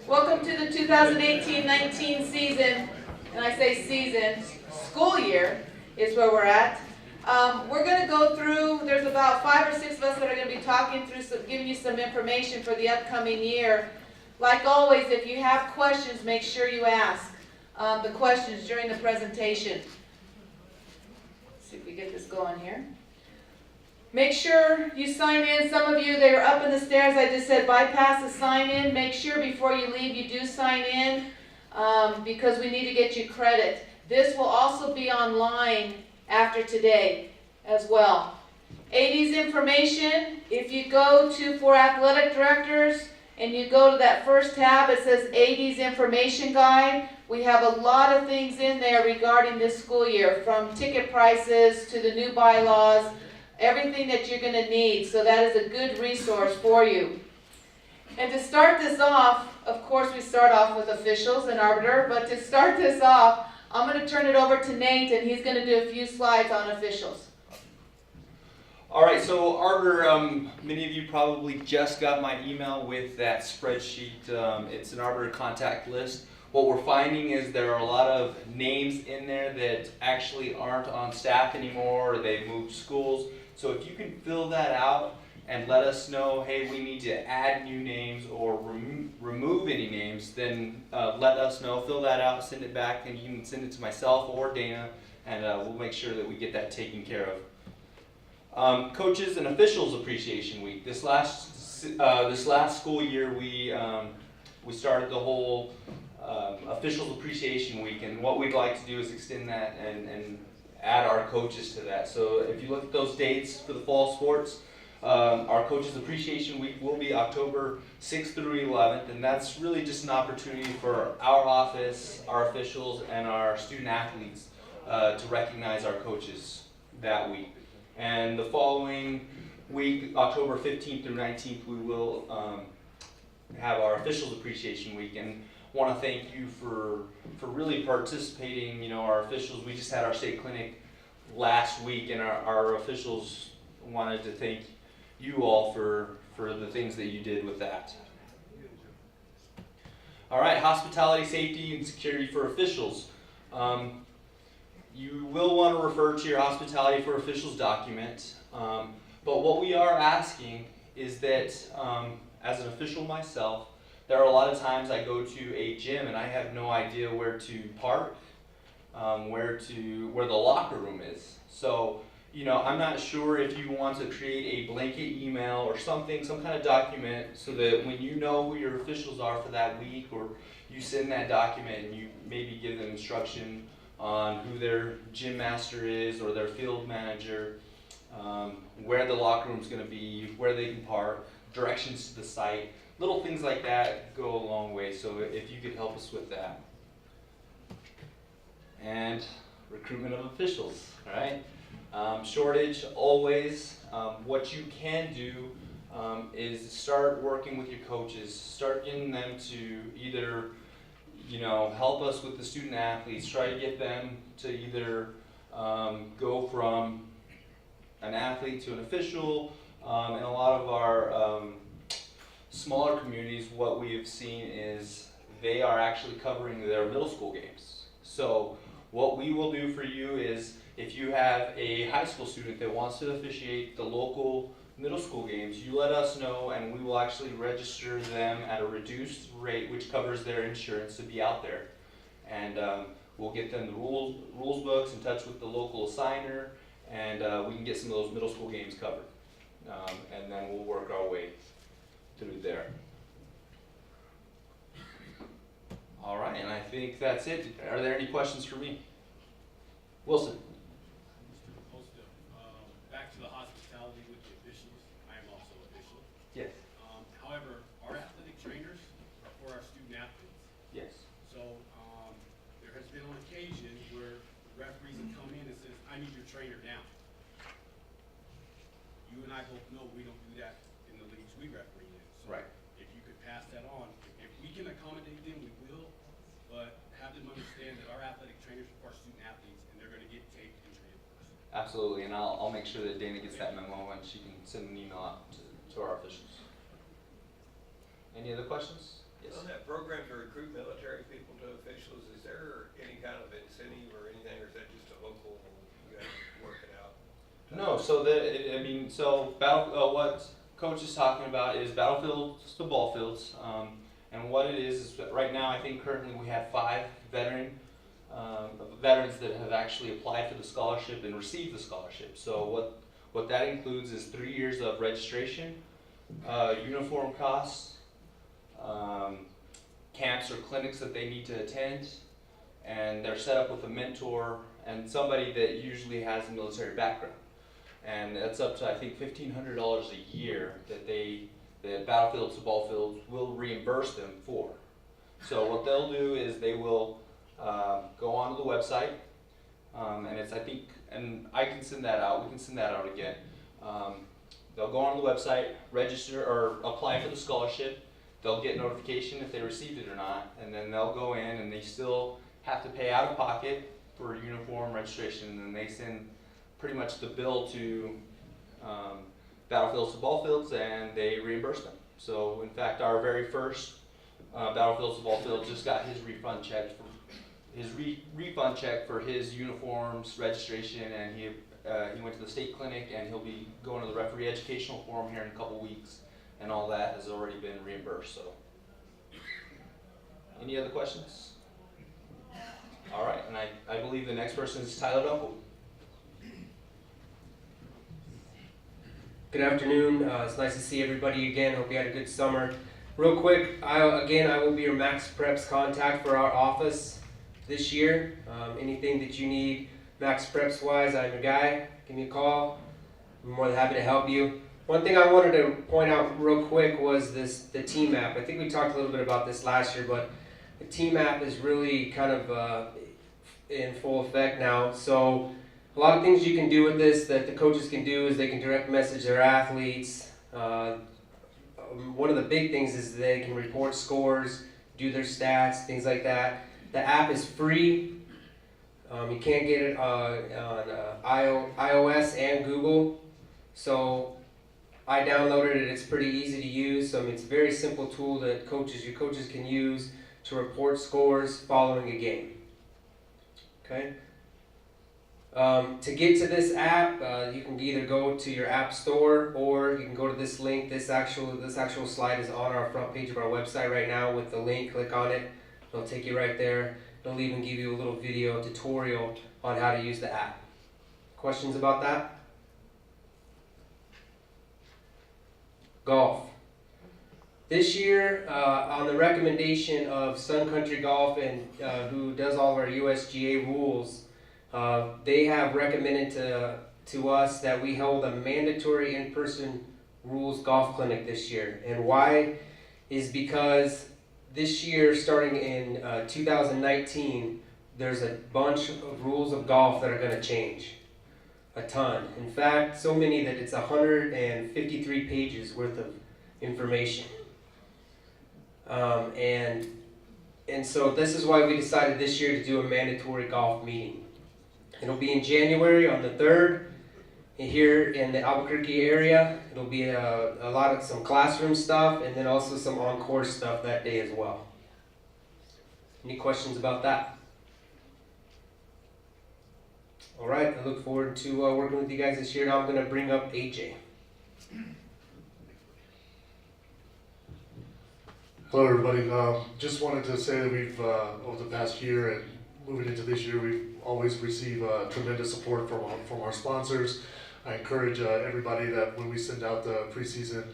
Welcome to the 2018-19 season, and I say season, school year is where we're at. We're going to go through, there's about 5 or 6 of us that are going to be talking through, giving you some information for the upcoming year. Like always, if you have questions, make sure you ask the questions during the presentation. Let's see if we get this going here. Make sure you sign in. Some of you, they were up in the stairs. I just said bypass the sign in. Make sure before you leave you do sign in because we need to get you credit. This will also be online after today as well. AD's information, if you go to for athletic directors and you go to that first tab, it says AD's information guide. We have a lot of things in there regarding this school year, from ticket prices to the new bylaws, everything that you're going to need. So that is a good resource for you. And to start this off, of course we start off with officials and arbiter, but to start this off, I'm going to turn it over to Nate and he's going to do a few slides on officials. Alright, so arbiter, many of you probably just got my email with that spreadsheet. It's an arbiter contact list. What we're finding is there are a lot of names in there that actually aren't on staff anymore, or they've moved schools. So if you can fill that out and let us know, hey, we need to add new names or remove any names, then let us know, fill that out, send it back, and you can send it to myself or Dana, and we'll make sure that we get that taken care of. Coaches and Officials Appreciation Week. This last school year, we started the whole Officials Appreciation Week, and what we'd like to do is extend that and add our coaches to that. So if you look at those dates for the fall sports, our Coaches Appreciation Week will be October 6th through 11th, and that's really just an opportunity for our office, our officials, and our student athletes to recognize our coaches that week. And the following week, October 15th through 19th, we will have our Officials Appreciation Week, and want to thank you for really participating. You know, our officials, we just had our state clinic last week, and our officials wanted to thank you all for the things that you did with that. All right, hospitality, safety, and security for officials. You will want to refer to your hospitality for officials document, but what we are asking is that as an official myself, there are a lot of times I go to a gym and I have no idea where to park, where the locker room is. So, you know, I'm not sure if you want to create a blanket email or something, some kind of document, so that when you know who your officials are for that week, or you send that document and you maybe give them instruction on who their gym master is or their field manager, where the locker room is going to be, where they can park, directions to the site. Little things like that go a long way, so if you could help us with that. And recruitment of officials, all right? Shortage, always. What you can do is start working with your coaches, start getting them to either, you know, help us with the student athletes, try to get them to either go from an athlete to an official. In a lot of our smaller communities, what we have seen is they are actually covering their middle school games. So what we will do for you is, if you have a high school student that wants to officiate the local middle school games, you let us know and we will actually register them at a reduced rate, which covers their insurance, to be out there. And we'll get them the rules books, in touch with the local assigner, and we can get some of those middle school games covered. And then we'll work our way through there. All right, and I think that's it. Are there any questions for me? Wilson. Back to the hospitality with the officials. I am also official. Yes. However, our athletic trainers are for our student athletes. Yes. So there has been on occasion where referees have come in and says, I need your trainer down. You and I both know we don't do that in the leagues we referee in. So right. If you could pass that on, if we can accommodate them, we will, but have them understand that our athletic trainers are our student athletes, and they're going to get taped and transfers. Absolutely, and I'll make sure that Dana gets that memo and she can send an email out to our officials. Any other questions? Yes. On that program to recruit military people to officials? Is there any kind of incentive or anything, or is that just a local, you guys work it out? No, so what Coach is talking about is battlefields to ball fields. And what it is that right now, I think currently we have 5 veterans that have actually applied for the scholarship and received the scholarship. So what that includes is 3 years of registration, uniform costs, camps or clinics that they need to attend, and they're set up with a mentor and somebody that usually has a military background. And that's up to, I think, $1,500 a year that the battlefields to ball fields will reimburse them for. So what they'll do is they will go onto the website, and it's, I think, and I can send that out, we can send that out again. They'll go on the website, register or apply for the scholarship. They'll get notification if they received it or not, and then they'll go in and they still have to pay out of pocket for uniform registration, and then they send pretty much the bill to battlefields to ball fields, and they reimburse them. So in fact, our very first battlefields to ball field just got his refund check for his uniforms registration, and he went to the state clinic, and he'll be going to the referee educational forum here in a couple weeks, and all that has already been reimbursed. So, any other questions? All right, and I believe the next person is Tyler Dunkel. Good afternoon. It's nice to see everybody again. Hope you had a good summer. Real quick, I will be your Max Preps contact for our office this year. Anything that you need Max Preps wise, I'm your guy. Give me a call. I'm more than happy to help you. One thing I wanted to point out real quick was the team app. I think we talked a little bit about this last year, but the team app is really kind of in full effect now. So a lot of things you can do with this that the coaches can do is they can direct message their athletes. One of the big things is they can report scores, do their stats, things like that. The app is free. You can't get it on iOS and Google. So I downloaded it. It's pretty easy to use. It's a very simple tool that your coaches can use to report scores following a game. Okay. To get to this app, you can either go to your app store, or you can go to this link. This actual slide is on our front page of our website right now with the link. Click on it. It'll take you right there. It'll even give you a little video tutorial on how to use the app. Questions about that? Golf. This year, on the recommendation of Sun Country Golf, and who does all of our USGA rules, they have recommended to us that we hold a mandatory in-person rules golf clinic this year. And why is because this year, starting in 2019, there's a bunch of rules of golf that are going to change. A ton. In fact, so many that it's 153 pages worth of information. And so this is why we decided this year to do a mandatory golf meeting. It'll be in January on the 3rd here in the Albuquerque area. It'll be a lot of some classroom stuff, and then also some on-course stuff that day as well. Any questions about that? All right, I look forward to working with you guys this year. Now I'm going to bring up AJ. Hello everybody, just wanted to say that we've, over the past year and moving into this year, we've always received tremendous support from our sponsors. I encourage everybody that when we send out the preseason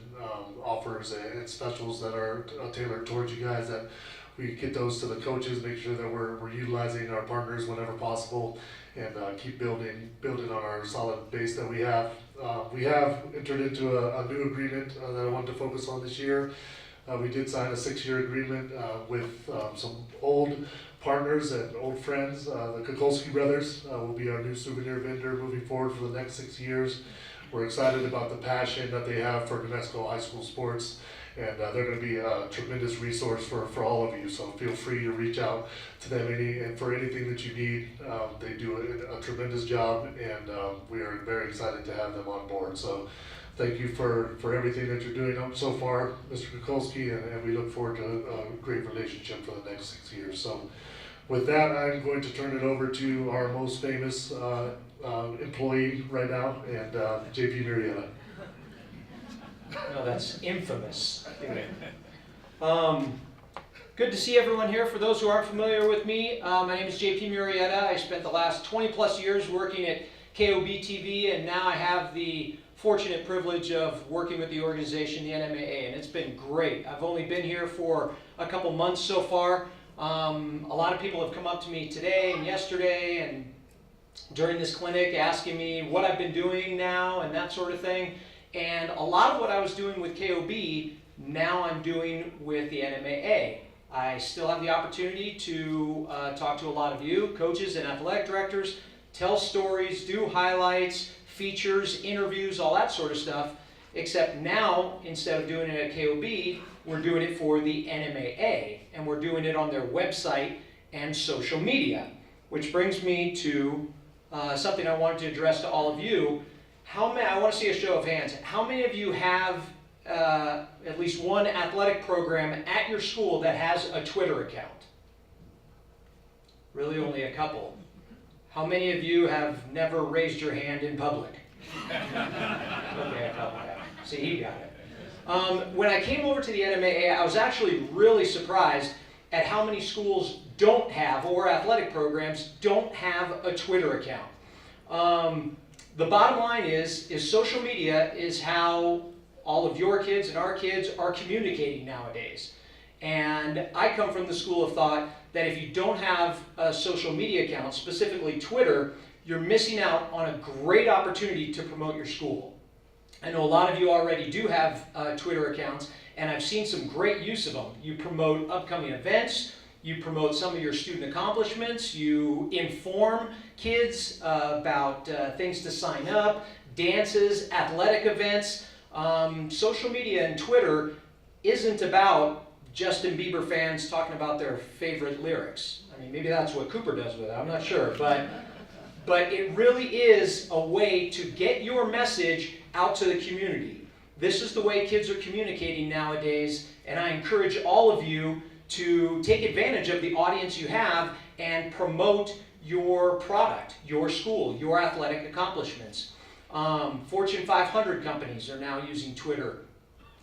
offers and specials that are tailored towards you guys, that we get those to the coaches, make sure that we're utilizing our partners whenever possible, and keep building on our solid base that we have. We have entered into a new agreement that I wanted to focus on this year. We did sign a 6-year agreement with some old partners and old friends. The Kukulski brothers will be our new souvenir vendor moving forward for the next 6 years. We're excited about the passion that they have for New Mexico high school sports, and they're going to be a tremendous resource for all of you. So feel free to reach out to them and for anything that you need. They do a tremendous job, and we are very excited to have them on board. So thank you for everything that you're doing so far, Mr. Kukulski, and we look forward to a great relationship for the next 6 years. So with that, I'm going to turn it over to our most famous employee right now, and JP Marietta. No, that's infamous. Good to see everyone here. For those who aren't familiar with me, my name is JP Marietta. I spent the last 20 plus years working at KOB TV, and now I have the fortunate privilege of working with the organization, the NMAA, and it's been great. I've only been here for a couple months so far. A lot of people have come up to me today and yesterday and during this clinic asking me what I've been doing now and that sort of thing. And a lot of what I was doing with KOB, now I'm doing with the NMAA. I still have the opportunity to talk to a lot of you, coaches and athletic directors, tell stories, do highlights, features, interviews, all that sort of stuff, except now, instead of doing it at KOB, we're doing it for the NMAA, and we're doing it on their website and social media, which brings me to something I wanted to address to all of you. I want to see a show of hands. How many of you have at least one athletic program at your school that has a Twitter account? Really only a couple. How many of you have never raised your hand in public? Okay, a couple have. See, he got it. When I came over to the NMAA, I was actually really surprised at how many schools don't have, or athletic programs don't have, a Twitter account. The bottom line is social media is how all of your kids and our kids are communicating nowadays. And I come from the school of thought that if you don't have a social media account, specifically Twitter, you're missing out on a great opportunity to promote your school. I know a lot of you already do have Twitter accounts, and I've seen some great use of them. You promote upcoming events, you promote some of your student accomplishments, you inform kids about things to sign up, dances, athletic events. Social media and Twitter isn't about Justin Bieber fans talking about their favorite lyrics. I mean, maybe that's what Cooper does with it, I'm not sure. But it really is a way to get your message out to the community. This is the way kids are communicating nowadays, and I encourage all of you to take advantage of the audience you have and promote your product, your school, your athletic accomplishments. Fortune 500 companies are now using Twitter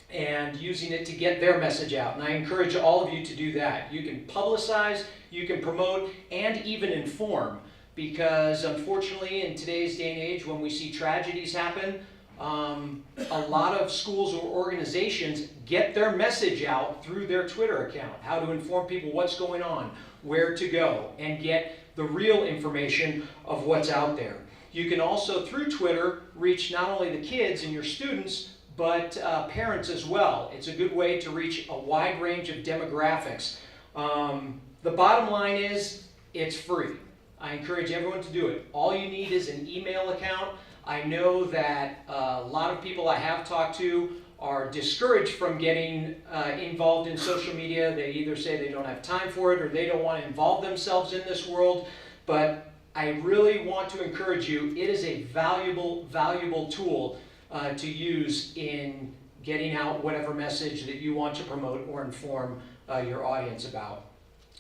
and using it to get their message out, and I encourage all of you to do that. You can publicize, you can promote, and even inform, because unfortunately in today's day and age, when we see tragedies happen, a lot of schools or organizations get their message out through their Twitter account, how to inform people what's going on, where to go, and get the real information of what's out there. You can also, through Twitter, reach not only the kids and your students, but parents as well. It's a good way to reach a wide range of demographics. The bottom line is, it's free. I encourage everyone to do it. All you need is an email account. I know that a lot of people I have talked to are discouraged from getting involved in social media. They either say they don't have time for it or they don't want to involve themselves in this world. But I really want to encourage you, it is a valuable, valuable tool to use in getting out whatever message that you want to promote or inform your audience about.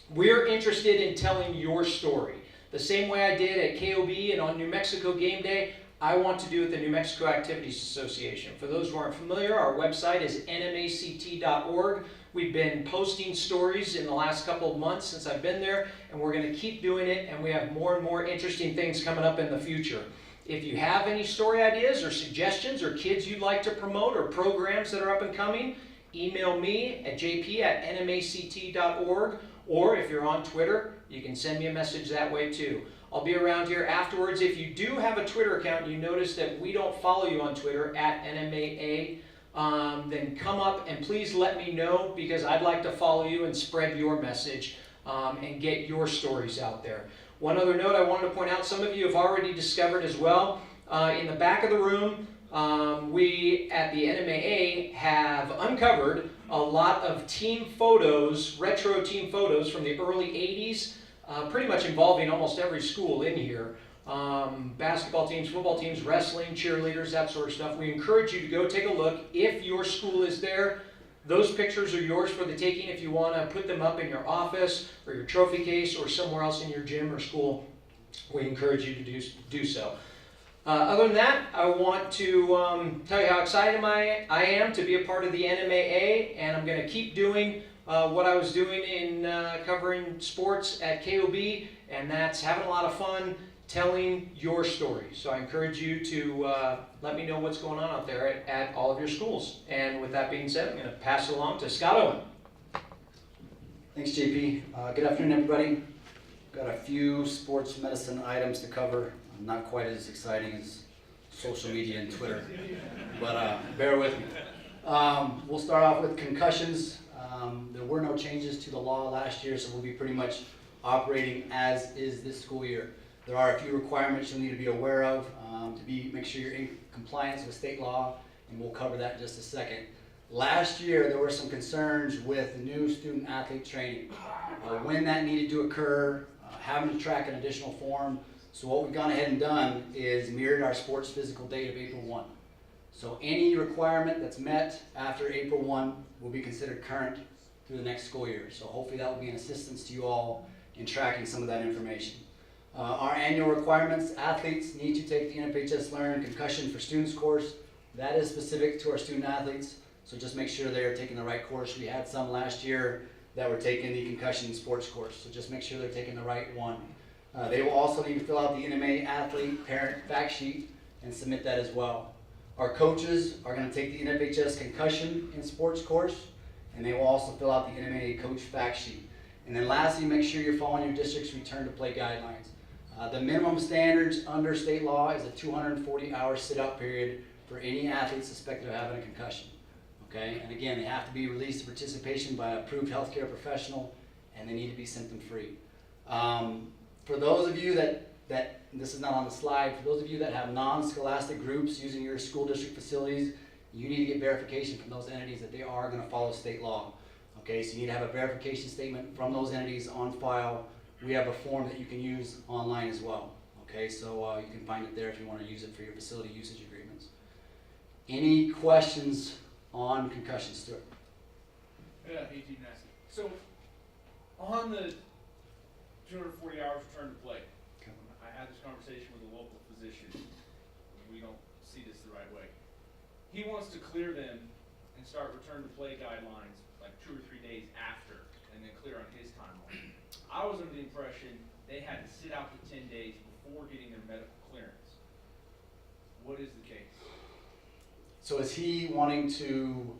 We're interested in telling your story. The same way I did at KOB and on New Mexico Game Day, I want to do with the New Mexico Activities Association. For those who aren't familiar, our website is nmact.org. We've been posting stories in the last couple of months since I've been there, and we're going to keep doing it, and we have more and more interesting things coming up in the future. If you have any story ideas or suggestions or kids you'd like to promote or programs that are up and coming, email me at jp@nmact.org, or if you're on Twitter, you can send me a message that way too. I'll be around here afterwards. If you do have a Twitter account, you notice that we don't follow you on Twitter at NMAA, then come up and please let me know, because I'd like to follow you and spread your message and get your stories out there. One other note I wanted to point out, some of you have already discovered as well, in the back of the room, we at the NMAA have uncovered a lot of team photos, retro team photos from the early 80s, pretty much involving almost every school in here. basketball teams, football teams, wrestling, cheerleaders, that sort of stuff. We encourage you to go take a look. If your school is there, those pictures are yours for the taking if you want to put them up in your office or your trophy case or somewhere else in your gym or school. We encourage you to do so. Other than that, I want to tell you how excited I am to be a part of the NMAA, and I'm going to keep doing what I was doing in covering sports at KOB, and that's having a lot of fun telling your story. So I encourage you to let me know what's going on out there at all of your schools. And with that being said, I'm going to pass it along to Scott Owen. Thanks, JP. Good afternoon, everybody. Got a few sports medicine items to cover. Not quite as exciting as social media and Twitter, but bear with me. We'll start off with concussions. There were no changes to the law last year, so we'll be pretty much operating as is this school year. There are a few requirements you'll need to be aware of to make sure you're in compliance with state law, and we'll cover that in just a second. Last year, there were some concerns with new student athlete training. When that needed to occur, having to track an additional form. So what we've gone ahead and done is mirrored our sports physical date of April 1. So any requirement that's met after April 1 will be considered current through the next school year. So hopefully that will be an assistance to you all in tracking some of that information. Our annual requirements: athletes need to take the NFHS Learn Concussion for Students course. That is specific to our student athletes, so just make sure they're taking the right course. We had some last year that were taking the concussion sports course, so just make sure they're taking the right one. They will also need to fill out the NMA athlete parent fact sheet and submit that as well. Our coaches are going to take the NFHS concussion in sports course, and they will also fill out the NMA coach fact sheet. And then lastly, make sure you're following your district's return to play guidelines. The minimum standards under state law is a 240-hour sit-out period for any athlete suspected of having a concussion. Okay, and again, they have to be released to participation by an approved healthcare professional, and they need to be symptom-free. For those of you that this is not on the slide, for those of you that have non-scholastic groups using your school district facilities, you need to get verification from those entities that they are going to follow state law. Okay, so you need to have a verification statement from those entities on file. We have a form that you can use online as well. Okay, so you can find it there if you want to use it for your facility usage agreements. Any questions on concussions, Stuart? Yeah, 18 nasty. So, on the 240 hours return to play, Okay. I had this conversation with a local physician. We don't see this the right way. He wants to clear them and start return to play guidelines like 2 or 3 days after, and then clear on his timeline. I was under the impression they had to sit out for 10 days before getting their medical clearance. What is the case? So is he wanting to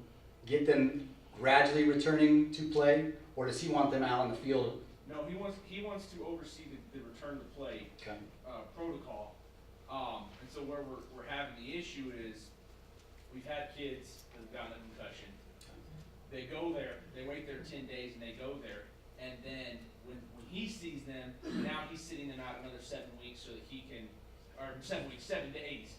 get them gradually returning to play, or does he want them out on the field? No, he wants to oversee the return to play Okay. protocol. And so where we're having the issue is we've had kids that have gotten a concussion. They go there, they wait there 10 days and they go there, and then when he sees them, now he's sitting them out another 7 weeks so that he can, or 7 weeks, 7 days,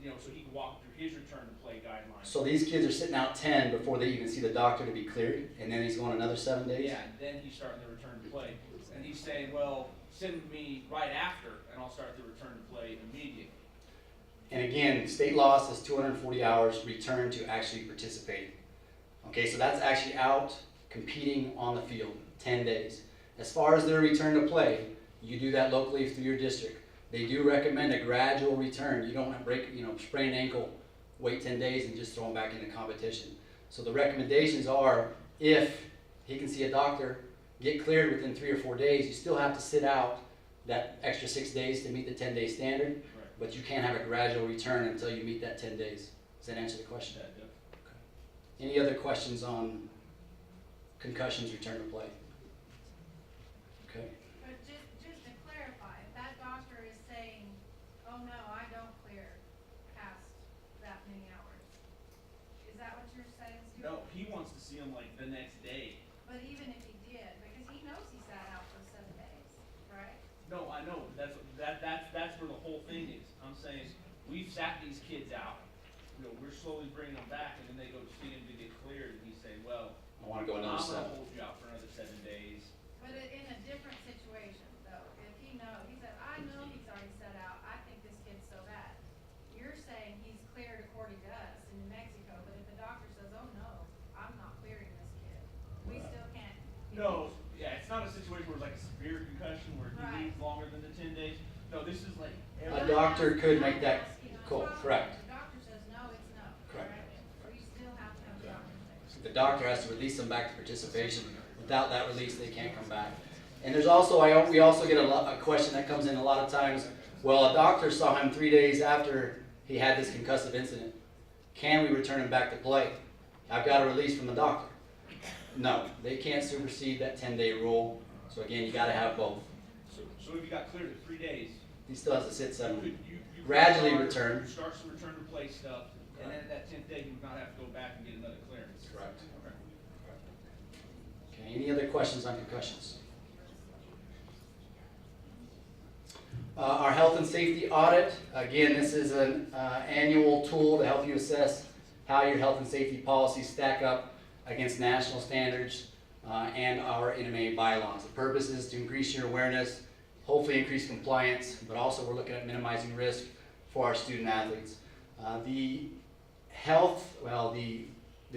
so he can walk through his return to play guidelines. So these kids are sitting out 10 before they even see the doctor to be cleared, and then he's going another 7 days? Yeah, and then he's starting the return to play. And he's saying, well, send me right after, and I'll start the return to play immediately. And again, state law says 240 hours return to actually participating. Okay, so that's actually out competing on the field, 10 days. As far as their return to play, you do that locally through your district. They do recommend a gradual return. You don't want to break, sprain an ankle, wait 10 days and just throw them back into competition. So the recommendations are, if he can see a doctor, get cleared within 3 or 4 days, you still have to sit out that extra 6 days to meet the 10-day standard, Right. but you can't have a gradual return until you meet that 10 days. Does that answer the question? Yeah. Any other questions on concussions return to play? Okay. But just to clarify, if that doctor is saying, oh no, I don't clear past that many hours, is that what you're saying, Stuart? No, he wants to see them like the next day. But even if he did, because he knows he sat out for 7 days, right? No, I know, but that's where the whole thing is. I'm saying, we've sat these kids out, we're slowly bringing them back, and then they go see him to get cleared, and he's saying, well, I want to go I'm another gonna 7. hold you out for another 7 days. But in a different situation, though, if he knows, he said, I know he's already set out situation where it's like a severe concussion where he Right. needs longer than the 10 days. No, this is like A doctor could make that call, correct. The doctor says no, it's no, Correct. correct? We still have to have a doctor say. The doctor has to release them back to participation. Without that release, they can't come back. And there's also, we also get a question that comes in a lot of times, well, a doctor saw him 3 days after he had this concussive incident. Can we return him back to play? I've got a release from the doctor. No, they can't supersede that 10-day rule. So again, you gotta have both. So if you got cleared at 3 days, He still has to sit you 7 could, weeks. you Gradually start- return. You start some return to play stuff, and then at that 10th day, you would not have to go back and get another clearance. Correct. Okay. Okay, any other questions on concussions? Our health and safety audit, again, this is an annual tool to help you assess how your health and safety policies stack up against national standards and our NMA bylaws. The purpose is to increase your awareness, hopefully increase compliance, but also we're looking at minimizing risk for our student athletes. The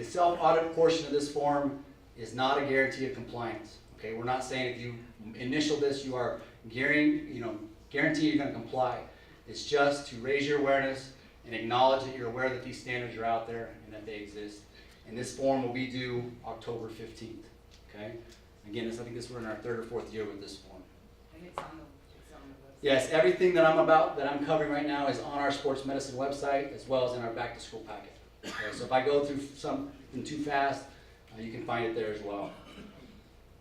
self-audit portion of this form is not a guarantee of compliance. Okay, we're not saying if you initial this, you are guaranteed you're going to comply. It's just to raise your awareness and acknowledge that you're aware that these standards are out there and that they exist. And this form will be due October 15th. Okay, again, I think we're in our 3rd or 4th year with this form. And it's on the website. Yes, everything that I'm covering right now is on our sports medicine website as well as in our back to school packet. Okay, so if I go through something too fast, you can find it there as well.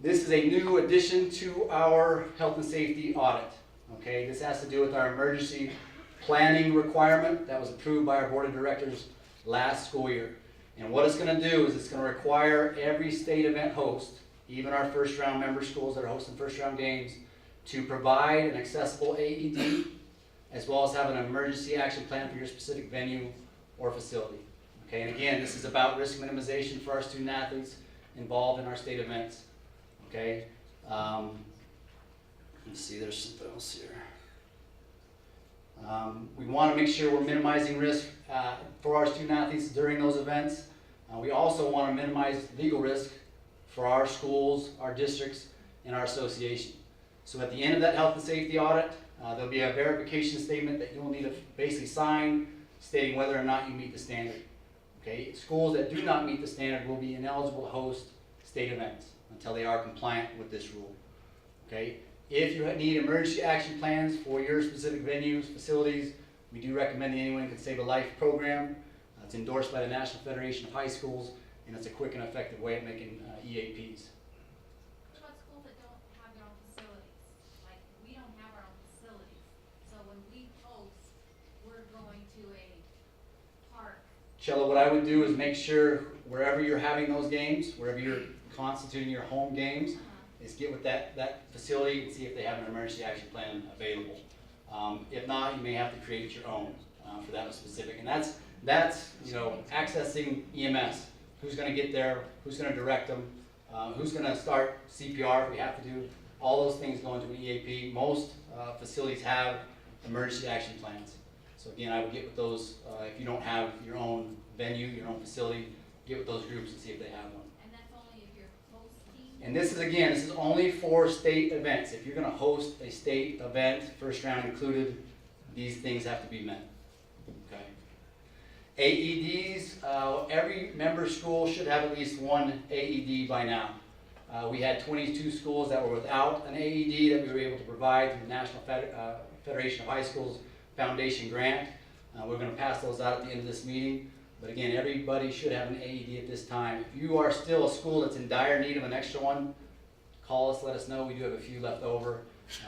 This is a new addition to our health and safety audit. Okay, this has to do with our emergency planning requirement that was approved by our board of directors last school year. And what it's going to do is it's going to require every state event host, even our first round member schools that are hosting first round games, to provide an accessible AED as well as have an emergency action plan for your specific venue or facility. Okay, and again, this is about risk minimization for our student athletes involved in our state events. Okay, let's see, there's something else here. We want to make sure we're minimizing risk for our student athletes during those events. We also want to minimize legal risk for our schools, our districts, and our association. So at the end of that health and safety audit, there'll be a verification statement that you'll need to basically sign stating whether or not you meet the standard. Okay, schools that do not meet the standard will be ineligible to host state events until they are compliant with this rule. Okay, if you need emergency action plans for your specific venues, facilities, we do recommend the Anyone Can Save a Life program. It's endorsed by the National Federation of High Schools, and it's a quick and effective way of making EAPs. What about schools that don't have their own facilities? Like, we don't have our own facilities. So when we host, we're going to a park. Chella, what I would do is make sure wherever you're having those games, wherever you're constituting your home games, is get with that facility and see if they have an emergency action plan available. If not, you may have to create your own for that specific. And that's accessing EMS. Who's going to get there? Who's going to direct them? Who's going to start CPR if we have to do? All those things go into an EAP. Most facilities have emergency action plans. So again, I would get with those. If you don't have your own venue, your own facility, get with those groups and see if they have one. And that's only if you're hosting? And this is only for state events. If you're going to host a state event, first round included, these things have to be met. Okay. AEDs, every member school should have at least one AED by now. We had 22 schools that were without an AED that we were able to provide through the National Federation of High Schools Foundation grant. We're going to pass those out at the end of this meeting. But again, everybody should have an AED at this time. If you are still a school that's in dire need of an extra one, call us, let us know. We do have a few left over.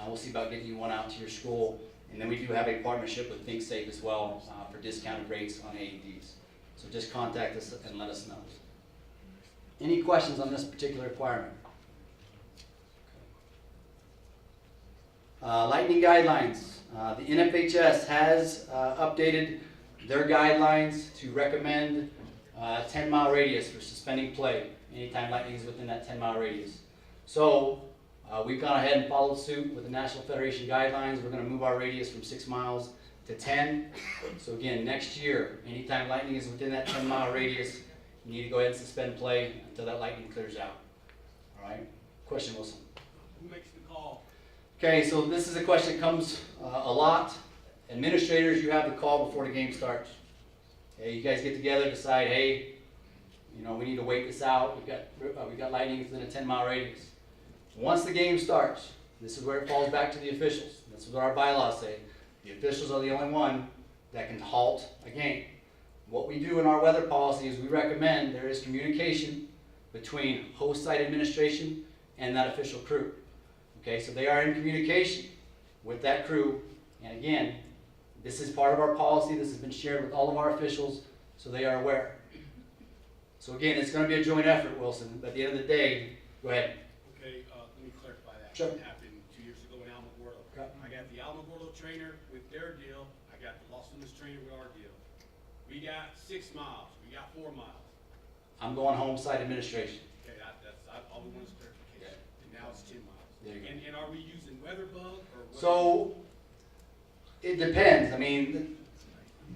We'll see about getting you one out to your school. And then we do have a partnership with ThinkSafe as well for discounted rates on AEDs. So just contact us and let us know. Any questions on this particular requirement? Lightning guidelines. The NFHS has updated their guidelines to recommend a 10-mile radius for suspending play anytime lightning is within that 10-mile radius. So we've gone ahead and followed suit with the National Federation guidelines. We're going to move our radius from 6 miles to 10. So again, next year, anytime lightning is within that 10-mile radius, you need to go ahead and suspend play until that lightning clears out. All right? Question, Wilson? Who makes the call? Okay, so this is a question that comes a lot. Administrators, you have the call before the game starts. Okay, you guys get together, decide, hey, you know, we need to wait this out. We got lightning within a 10-mile radius. Once the game starts, this is where it falls back to the officials. This is what our bylaws say. The officials are the only one that can halt a game. What we do in our weather policy is we recommend there is communication between host site administration and that official crew. Okay, so they are in communication with that crew. And again, this is part of our policy. This has been shared with all of our officials, so they are aware. So again, it's going to be a joint effort, Wilson. But at the end of the day, go ahead. Okay, let me clarify that. Sure. It happened 2 years ago in Alamogordo. Okay. I got the Alamogordo trainer with their deal. I got the Los Lunas trainer with our deal. We got 6 miles. We got 4 miles. I'm going home site administration. Okay, all we want is clarification. And now it's 10 miles. There you go. And are we using WeatherBug or what? So it depends. I mean,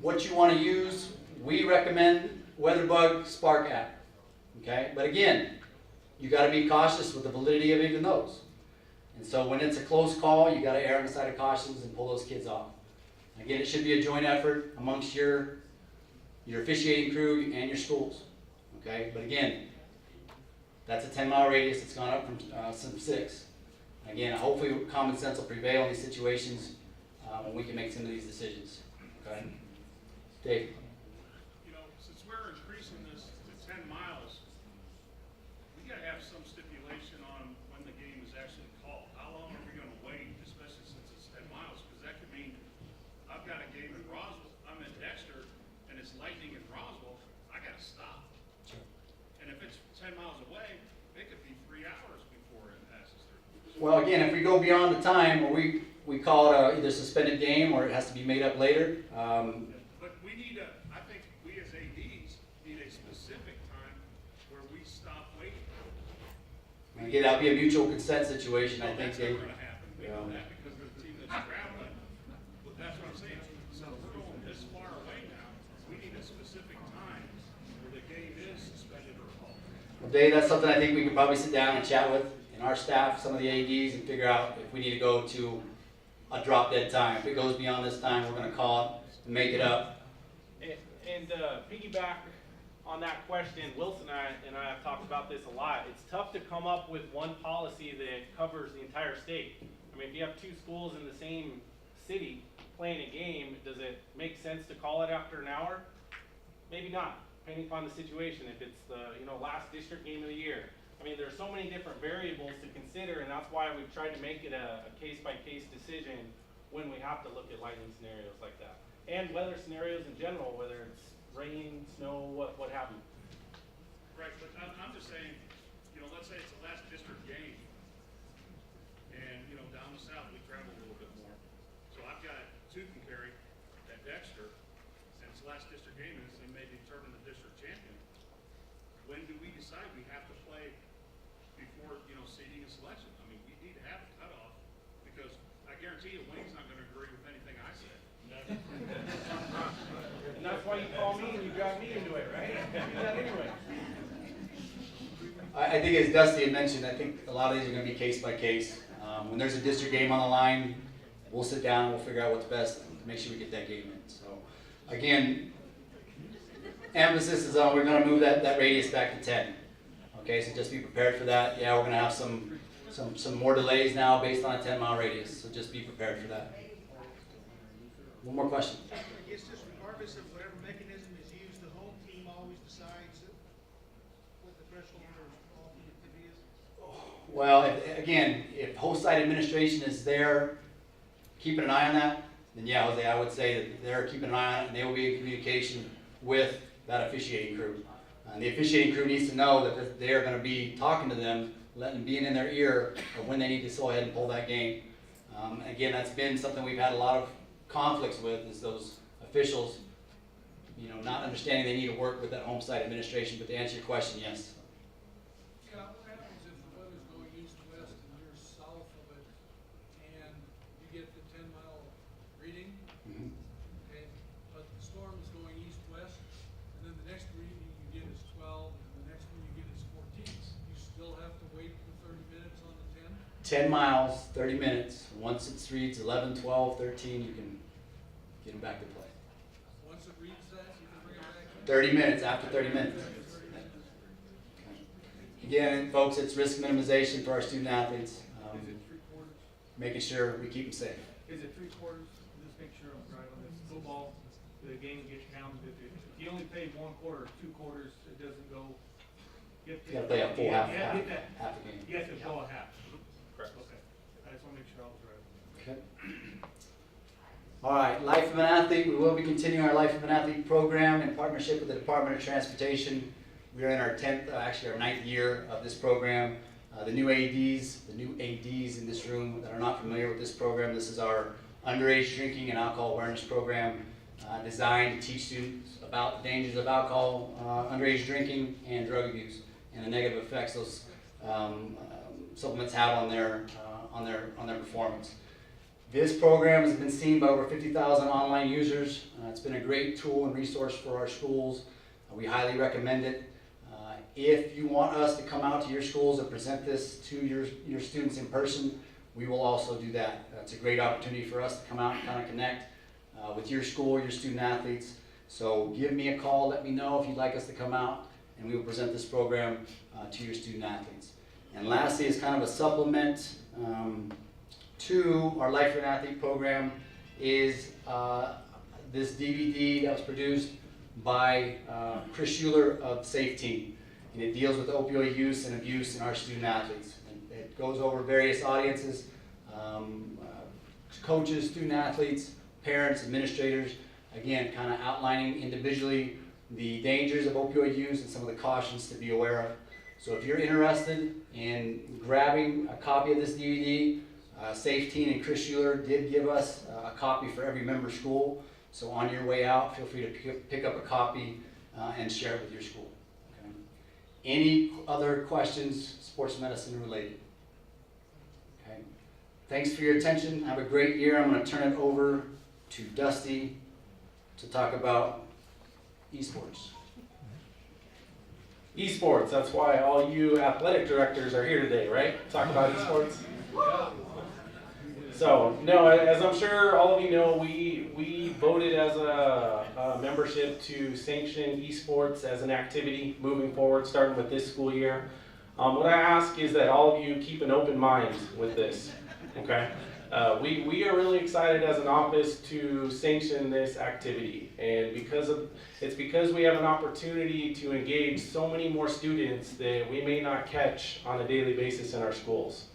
what you want to use, we recommend WeatherBug Spark app. Okay, but again, you got to be cautious with the validity of even those. And so when it's a close call, you got to err on the side of cautions and pull those kids off. Again, it should be a joint effort amongst your officiating crew and your schools. Okay, but again, that's a 10-mile radius. It's gone up from some 6. Again, hopefully common sense will prevail in these situations when we can make some of these decisions. Okay, Dave. You know, since we're increasing this to 10 miles, we gotta have some stipulation on when the game is actually called. How long are we gonna wait, especially since it's 10 miles? Because that could mean I've got a game in Roswell, I'm in Dexter, and it's lightning in Roswell, I gotta stop. Sure. And if it's 10 miles away, it could be 3 hours before it passes through. Well, again, if we go beyond the time, or we call it either suspended game or it has to be made up later. But we need I think we as ADs need a specific time where we stop waiting. Again, that'll be a mutual consent situation, I think, That's Dave. never gonna happen. We know that because of the team that's traveling. But that's what I'm saying. So we're going this far away now. We need a specific time where the game is suspended or called. Well, Dave, that's something I think we can probably sit down and chat with in our staff, some of the ADs, and figure out if we need to go to a drop dead time. If it goes beyond this time, we're going to call it and make it up. And piggyback on that question, Wilson and I have talked about this a lot. It's tough to come up with one policy that covers the entire state. I mean, if you have 2 schools in the same city playing a game, does it make sense to call it after an hour? Maybe not, depending upon the situation. If it's the last district game of the year. I mean, there's so many different variables to consider, and that's why we've tried to make it a case-by-case decision when we have to look at lightning scenarios like that. And weather scenarios in general, whether it's rain, snow, what have you. Right, but I'm just saying, let's say it's the last district game. And, down the south, we travel a little bit more. So I've got 2 can carry at Dexter, and it's the last district game, and they may determine the district champion. When do we decide we have to play before, seeding and selection? I mean, we need to have a cutoff, because I guarantee you Wayne's not gonna agree with anything I said. And that's why you call me and you drag me into it, right? Do that anyway. I think as Dusty had mentioned, I think a lot of these are going to be case by case. When there's a district game on the line, we'll sit down and we'll figure out what's best to make sure we get that game in. So again, emphasis is on we're going to move that radius back to 10. Okay, so just be prepared for that. Yeah, we're going to have some more delays now based on a 10-mile radius, so just be prepared for that. One more question. I guess just regardless of whatever mechanism is used, the home team always decides what the threshold for all the activity is? Well, if host site administration is there keeping an eye on that, then yeah, Jose, I would say that they're keeping an eye on it and they will be in communication with that officiating crew. And the officiating crew needs to know that they are going to be talking to them, letting them be in their ear of when they need to go ahead and pull that game. Again, that's been something we've had a lot of conflicts with, is those officials, not understanding they need to work with that home site administration. But to answer your question, yes. Scott, what happens if the weather's going east-west and you're south of it and you get the 10-mile reading? Mm-hmm. Okay, but the storm is going east-west, and then the next reading you get is 12, and the next one you get is 14. You still have to wait for 30 minutes on the 10? 10 miles, 30 minutes. Once it reads 11, 12, 13, you can get them back to play. Once it reads that, you can bring it back. 30 minutes, after 30 minutes. Again, folks, it's risk minimization for our student athletes, Is it 3/4? making sure we keep them safe. Is it 3/4? Just make sure I'm right on this. Football, the game gets counted. If you only pay 1 quarter, 2 quarters, it doesn't go. You gotta play a full half, You have to get that. half a game. You have to blow a half. Correct. Okay. I just want to make sure I was right. Okay. All right, Life of an Athlete. We will be continuing our Life of an Athlete program in partnership with the Department of Transportation. We are in our 10th, actually our 9th year of this program. The new ADs in this room that are not familiar with this program, this is our underage drinking and alcohol awareness program designed to teach students about the dangers of alcohol, underage drinking, and drug abuse, and the negative effects those supplements have on their performance. This program has been seen by over 50,000 online users. It's been a great tool and resource for our schools. We highly recommend it. If you want us to come out to your schools and present this to your students in person, we will also do that. It's a great opportunity for us to come out and kind of connect with your school, your student athletes. So give me a call, let me know if you'd like us to come out, and we will present this program to your student athletes. And lastly, as kind of a supplement to our Life of an Athlete program is this DVD that was produced by Chris Schuler of Safe Team. And it deals with opioid use and abuse in our student athletes. And it goes over various audiences, coaches, student athletes, parents, administrators, again, kind of outlining individually the dangers of opioid use and some of the cautions to be aware of. So if you're interested in grabbing a copy of this DVD, Safe Team and Chris Schuler did give us a copy for every member school. So on your way out, feel free to pick up a copy and share it with your school. Okay. Any other questions, sports medicine related? Okay. Thanks for your attention. Have a great year. I'm going to turn it over to Dusty to talk about esports. Esports, that's why all you athletic directors are here today, right? Talk about esports. So, no, as I'm sure all of you know, we voted as a membership to sanction esports as an activity moving forward, starting with this school year. What I ask is that all of you keep an open mind with this, okay? We are really excited as an office to sanction this activity, and it's because we have an opportunity to engage so many more students that we may not catch on a daily basis in our schools.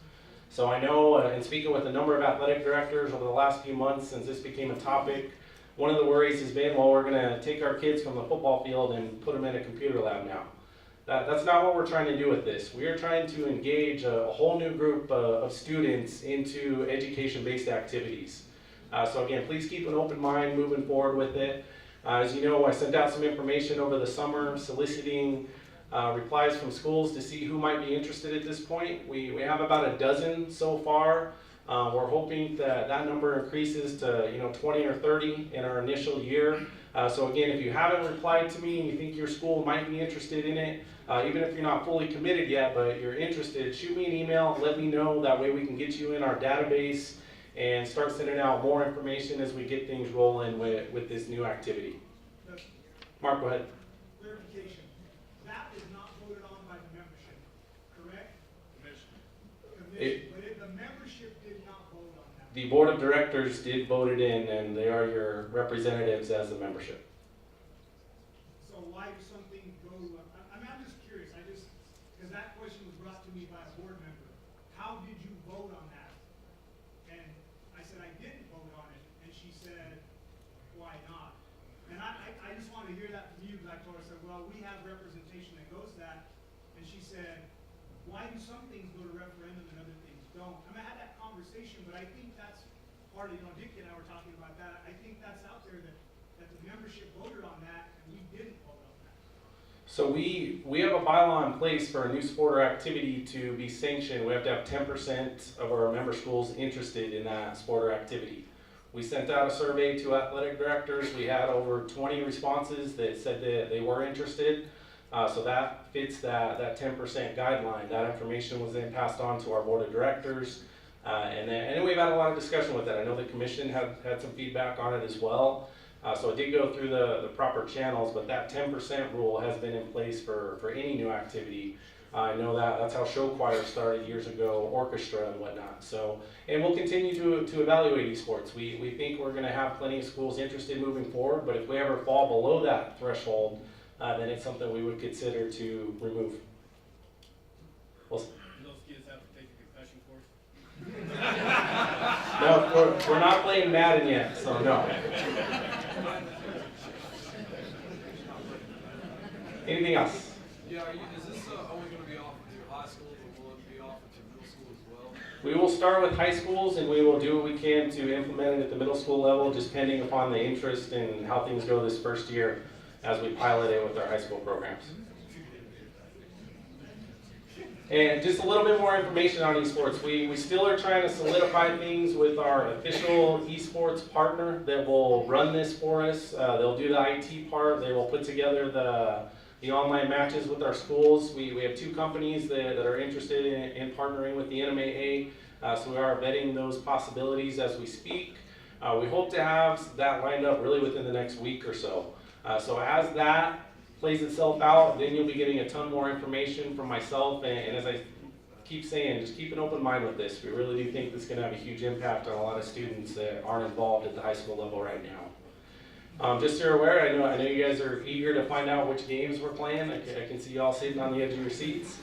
So I know, in speaking with a number of athletic directors over the last few months since this became a topic, one of the worries has been, well, we're going to take our kids from the football field and put them in a computer lab now. That's not what we're trying to do with this. We are trying to engage a whole new group of students into education-based activities. So again, please keep an open mind moving forward with it. As you know, I sent out some information over the summer soliciting replies from schools to see who might be interested at this point. We have about a dozen so far. We're hoping that number increases to 20 or 30 in our initial year. So again, if you haven't replied to me and you think your school might be interested in it, even if you're not fully committed yet, but you're interested, shoot me an email, let me know. That way we can get you in our database and start sending out more information as we get things rolling with this new activity. Mark, go ahead. Clarification, that is not voted on by the membership, correct? Commission, but the membership did not vote on that. The board of directors did vote it in, and they are your representatives as the membership. So why does something go, I'm just curious, because that question was brought to me by a board member. How did you vote on that? And I said, I didn't vote on it, and she said, why not? And I just wanted to hear that from you, because I told her, I said, well, we have representation that goes that, and she said, why do some things go to referendum and other things don't? I mean, I had that conversation, but I think that's part of, Dick and I were talking about that. I think that's out there that the membership voted on that, and we didn't vote on that. So we have a bylaw in place for a new sport or activity to be sanctioned. We have to have 10% of our member schools interested in that sport or activity. We sent out a survey to athletic directors. We had over 20 responses that said that they were interested. So that fits that 10% guideline. That information was then passed on to our board of directors. And we've had a lot of discussion with that. I know the commission had some feedback on it as well. So it did go through the proper channels, but that 10% rule has been in place for any new activity. I know that's how show choir started years ago, orchestra and whatnot. So, and we'll continue to evaluate esports. We think we're gonna have plenty of schools interested moving forward, but if we ever fall below that threshold, then it's something we would consider to remove. Well, Those kids have to take a concussion course? no, we're not playing Madden yet, so no. Anything else? Yeah, is this only going to be offered to high schools, or will it be offered to middle school as well? We will start with high schools, and we will do what we can to implement it at the middle school level, just depending upon the interest and how things go this first year as we pilot it with our high school programs. And just a little bit more information on esports. We still are trying to solidify things with our official esports partner that will run this for us. They'll do the IT part. They will put together the online matches with our schools. We have two companies that are interested in partnering with the NMAA. So we are vetting those possibilities as we speak. We hope to have that lined up really within the next week or so. So as that plays itself out, then you'll be getting a ton more information from myself, and as I keep saying, just keep an open mind with this. We really do think this is going to have a huge impact on a lot of students that aren't involved at the high school level right now. Just so you're aware, I know you guys are eager to find out which games we're playing. I can see you all sitting on the edge of your seats.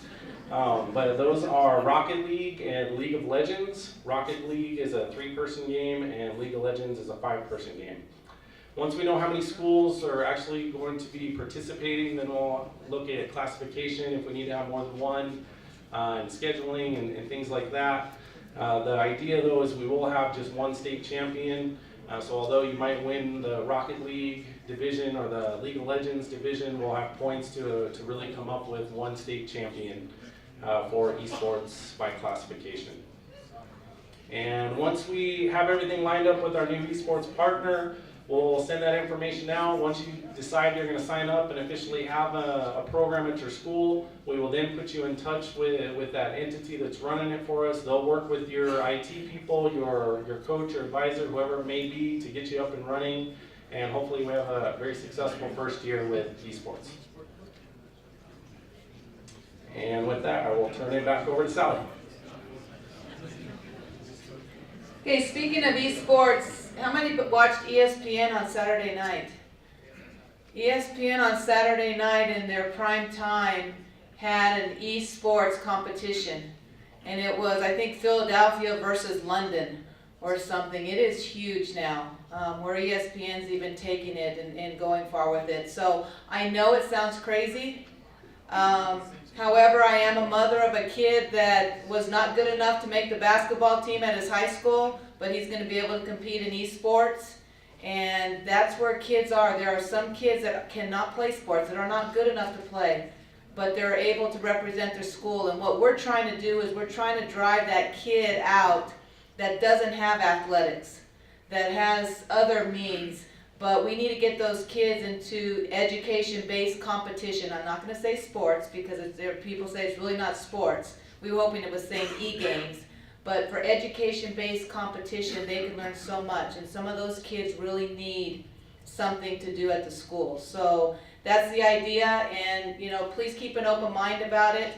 But those are Rocket League and League of Legends. Rocket League is a 3-person game, and League of Legends is a 5-person game. Once we know how many schools are actually going to be participating, then we'll look at classification if we need to have more than one, and scheduling and things like that. The idea though is we will have just one state champion. So although you might win the Rocket League division or the League of Legends division, we'll have points to really come up with one state champion for esports by classification. And once we have everything lined up with our new esports partner, we'll send that information out. Once you decide you're going to sign up and officially have a program at your school, we will then put you in touch with that entity that's running it for us. They'll work with your IT people, your coach or advisor, whoever it may be, to get you up and running. And hopefully we have a very successful first year with esports. And with that, I will turn it back over to Sally. Okay, speaking of esports, how many watched ESPN on Saturday night? ESPN on Saturday night in their prime time had an esports competition. And it was, I think, Philadelphia versus London or something. It is huge now, where ESPN's even taking it and going far with it. So I know it sounds crazy. However, I am a mother of a kid that was not good enough to make the basketball team at his high school, but he's going to be able to compete in esports. And that's where kids are. There are some kids that cannot play sports, that are not good enough to play, but they're able to represent their school. And what we're trying to do is we're trying to drive that kid out that doesn't have athletics, that has other means. But we need to get those kids into education-based competition. I'm not going to say sports because people say it's really not sports. We were hoping it was saying e-games. But for education-based competition, they can learn so much. And some of those kids really need something to do at the school. So that's the idea. And, please keep an open mind about it.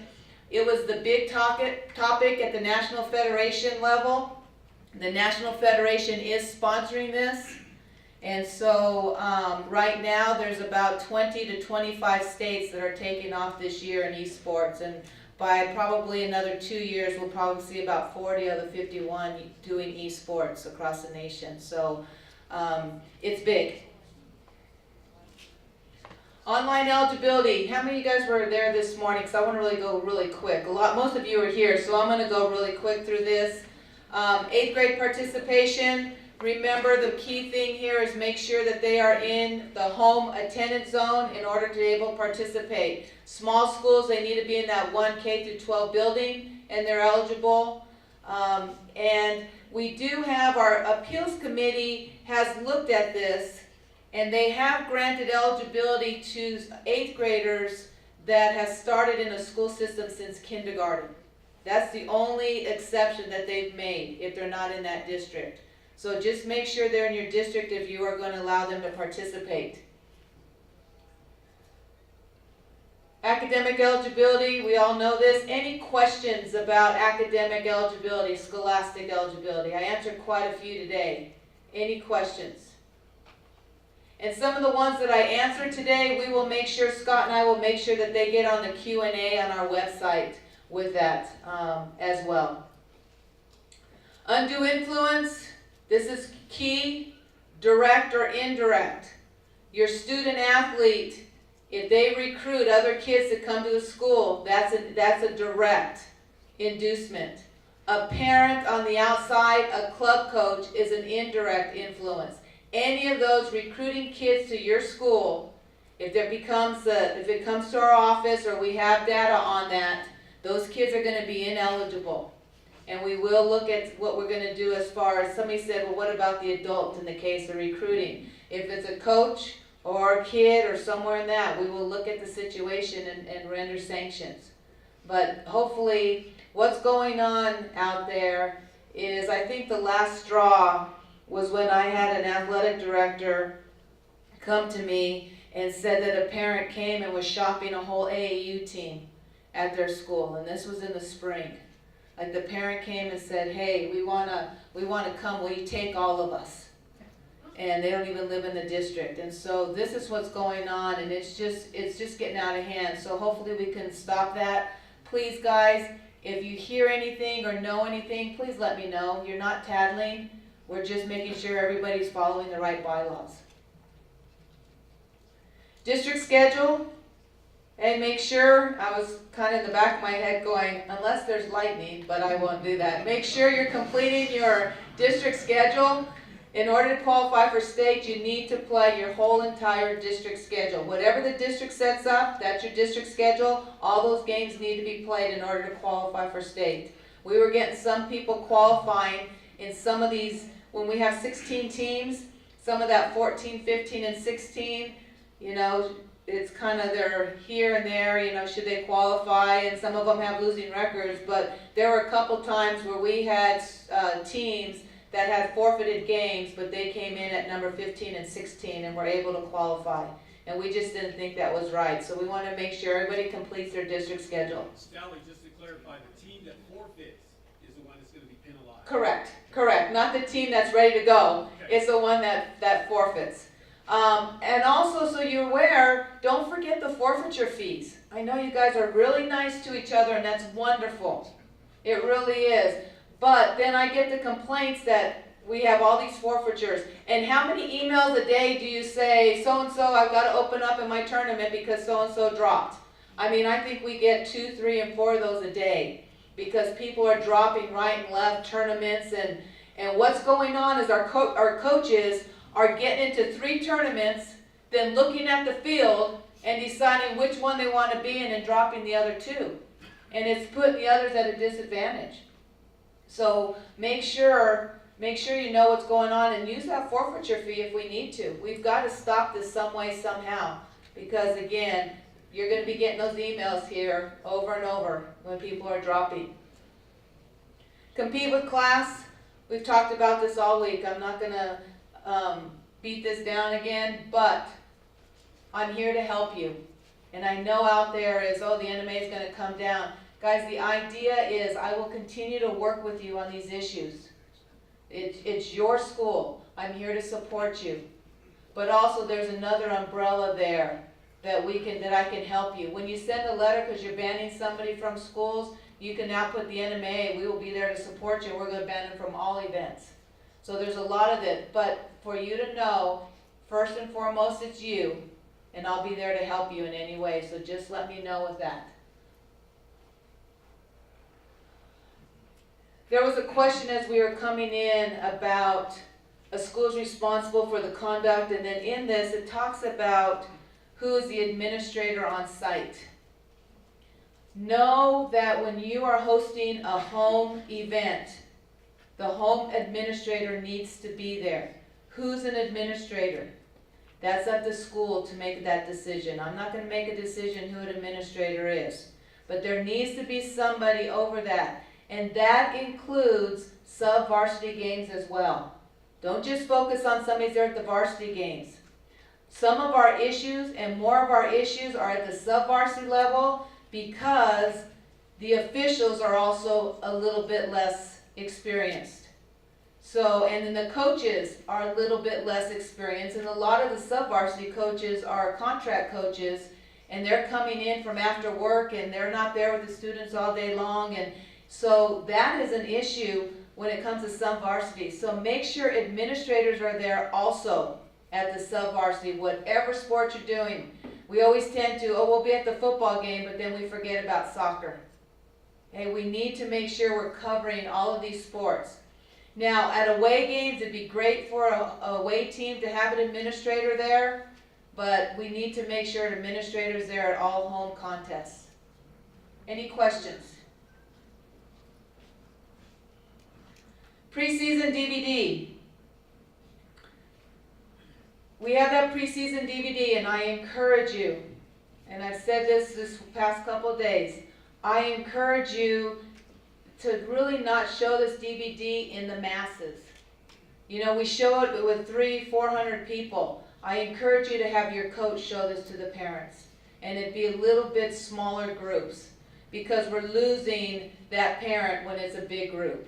It was the big topic at the National Federation level. The National Federation is sponsoring this. And so right now there's about 20 to 25 states that are taking off this year in esports, and by probably another 2 years we'll probably see about 40 of the 51 doing esports across the nation. So it's big. Online eligibility. How many of you guys were there this morning? Because I want to really go really quick. Most of you are here, so I'm going to go really quick through this. 8th grade participation. Remember, the key thing here is make sure that they are in the home attendance zone in order to be able to participate. Small schools, they need to be in that 1 K through 12 building, and they're eligible. And we do have our appeals committee has looked at this, and they have granted eligibility to 8th graders that has started in a school system since kindergarten. That's the only exception that they've made if they're not in that district. So just make sure they're in your district if you are going to allow them to participate. Academic eligibility, we all know this. Any questions about academic eligibility, scholastic eligibility? I answered quite a few today. Any questions? And some of the ones that I answered today, we will make sure, Scott and I will make sure that they get on the Q&A on our website with that as well. Undue influence, this is key, direct or indirect. Your student athlete, if they recruit other kids to come to the school, that's a direct inducement. A parent on the outside, a club coach, is an indirect influence. Any of those recruiting kids to your school, if it comes to our office or we have data on that, those kids are going to be ineligible. And we will look at what we're going to do as far as, somebody said, well, what about the adult in the case of recruiting? If it's a coach or a kid or somewhere in that, we will look at the situation and render sanctions. But hopefully, what's going on out there is, I think the last straw was when I had an athletic director come to me and said that a parent came and was shopping a whole AAU team at their school, and this was in the spring. Like, the parent came and said, hey, we wanna come, will you take all of us? And they don't even live in the district. And so this is what's going on, and it's just getting out of hand. So hopefully we can stop that. Please, guys, if you hear anything or know anything, please let me know. You're not tattling. We're just making sure everybody's following the right bylaws. District schedule. And make sure, I was kind of in the back of my head going, unless there's lightning, but I won't do that. Make sure you're completing your district schedule. In order to qualify for state, you need to play your whole entire district schedule. Whatever the district sets up, that's your district schedule. All those games need to be played in order to qualify for state. We were getting some people qualifying in some of these, when we have 16 teams, some of that 14, 15, and 16, you know, it's kind of they're here and there, you know, should they qualify, and some of them have losing records, but there were a couple times where we had teams that had forfeited games, but they came in at number 15 and 16 and were able to qualify. And we just didn't think that was right. So we want to make sure everybody completes their district schedule. Sally, just to clarify, the team that forfeits is the one that's going to be penalized. Correct, correct. Not the team that's ready to go. Okay. It's the one that forfeits. And also, so you're aware, don't forget the forfeiture fees. I know you guys are really nice to each other, and that's wonderful. It really is. But then I get the complaints that we have all these forfeitures. And how many emails a day do you say, so-and-so, I've got to open up in my tournament because so-and-so dropped? I mean, I think we get 2, 3, and 4 of those a day because people are dropping right and left tournaments. And what's going on is our coaches are getting into 3 tournaments, then looking at the field and deciding which one they want to be in and dropping the other 2. And it's putting the others at a disadvantage. So make sure you know what's going on and use that forfeiture fee if we need to. We've got to stop this some way, somehow. Because again, you're going to be getting those emails here over and over when people are dropping. Compete with class. We've talked about this all week. I'm not going to beat this down again, but I'm here to help you. And I know out there is, oh, the NMA is going to come down. Guys, the idea is I will continue to work with you on these issues. It's your school. I'm here to support you. But also there's another umbrella there that I can help you. When you send a letter because you're banning somebody from schools, you can now put the NMA. We will be there to support you. We're going to ban them from all events. So there's a lot of it. But for you to know, first and foremost, it's you. And I'll be there to help you in any way. So just let me know with that. There was a question as we were coming in about a school's responsible for the conduct, and then in this it talks about who is the administrator on site. Know that when you are hosting a home event, the home administrator needs to be there. Who's an administrator? That's up to school to make that decision. I'm not gonna make a decision who an administrator is. But there needs to be somebody over that. And that includes sub-varsity games as well. Don't just focus on somebody's there at the varsity games. Some of our issues and more of our issues are at the sub-varsity level because the officials are also a little bit less experienced. So, and then the coaches are a little bit less experienced, and a lot of the sub-varsity coaches are contract coaches, and they're coming in from after work, and they're not there with the students all day long, and so that is an issue when it comes to sub-varsity. So make sure administrators are there also at the sub-varsity, whatever sport you're doing. We always tend to, we'll be at the football game, but then we forget about soccer. Okay, we need to make sure we're covering all of these sports. Now, at away games, it'd be great for a away team to have an administrator there, but we need to make sure an administrator's there at all home contests. Any questions? Preseason DVD. We have that preseason DVD, and I encourage you, and I've said this past couple of days, I encourage you to really not show this DVD in the masses. You know, we show it with 300-400 people. I encourage you to have your coach show this to the parents, and it'd be a little bit smaller groups, because we're losing that parent when it's a big group.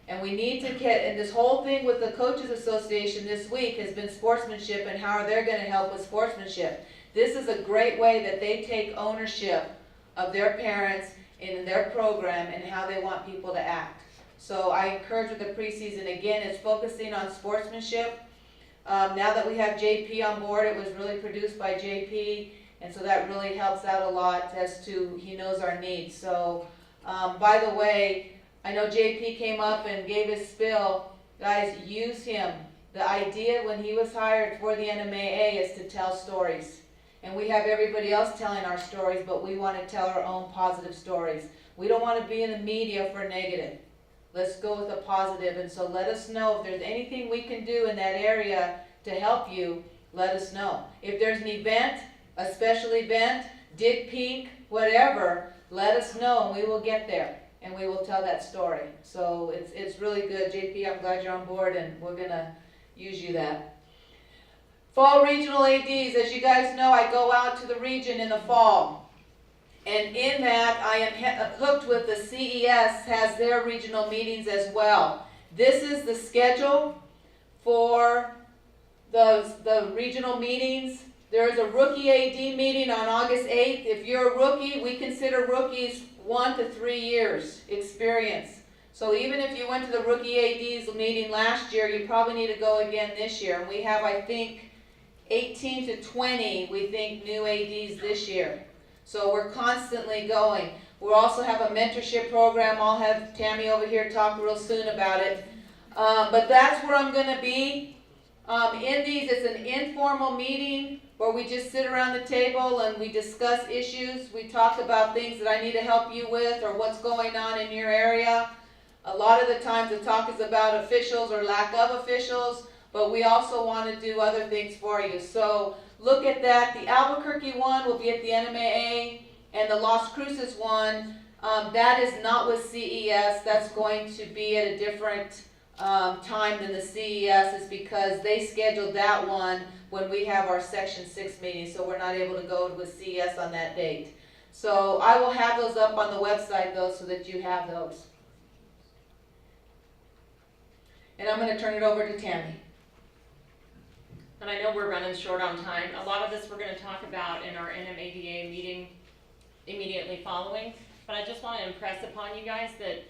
And we need to get, and this whole thing with the Coaches Association this week has been sportsmanship and how they're going to help with sportsmanship. This is a great way that they take ownership of their parents in their program and how they want people to act. So I encourage with the preseason, again, it's focusing on sportsmanship. Now that we have JP on board, it was really produced by JP, and so that really helps out a lot as to, he knows our needs. So, by the way, I know JP came up and gave his spill. Guys, use him. The idea when he was hired for the NMAA is to tell stories. And we have everybody else telling our stories, but we want to tell our own positive stories. We don't want to be in the media for negative. Let's go with the positive. And so let us know if there's anything we can do in that area to help you, let us know. If there's an event, a special event, dig pink, whatever, let us know and we will get there. And we will tell that story. So it's really good. JP, I'm glad you're on board, and we're going to use you that. Fall regional ADs. As you guys know, I go out to the region in the fall. And in that, I am hooked with the CES, has their regional meetings as well. This is the schedule for the regional meetings. There is a rookie AD meeting on August 8th. If you're a rookie, we consider rookies 1 to 3 years experience. So even if you went to the rookie ADs meeting last year, you probably need to go again this year. And we have, I think, 18 to 20, we think, new ADs this year. So we're constantly going. We'll also have a mentorship program. I'll have Tammy over here talk real soon about it. But that's where I'm going to be. In these, it's an informal meeting where we just sit around the table and we discuss issues. We talk about things that I need to help you with or what's going on in your area. A lot of the times the talk is about officials or lack of officials, but we also want to do other things for you. So look at that. The Albuquerque one will be at the NMAA, and the Las Cruces one, that is not with CES. That's going to be at a different time than the CES, is because they scheduled that one when we have our Section 6 meeting, so we're not able to go with CES on that date. So I will have those up on the website, though, so that you have those. And I'm going to turn it over to Tammy. And I know we're running short on time. A lot of this we're going to talk about in our NMADA meeting immediately following, but I just want to impress upon you guys that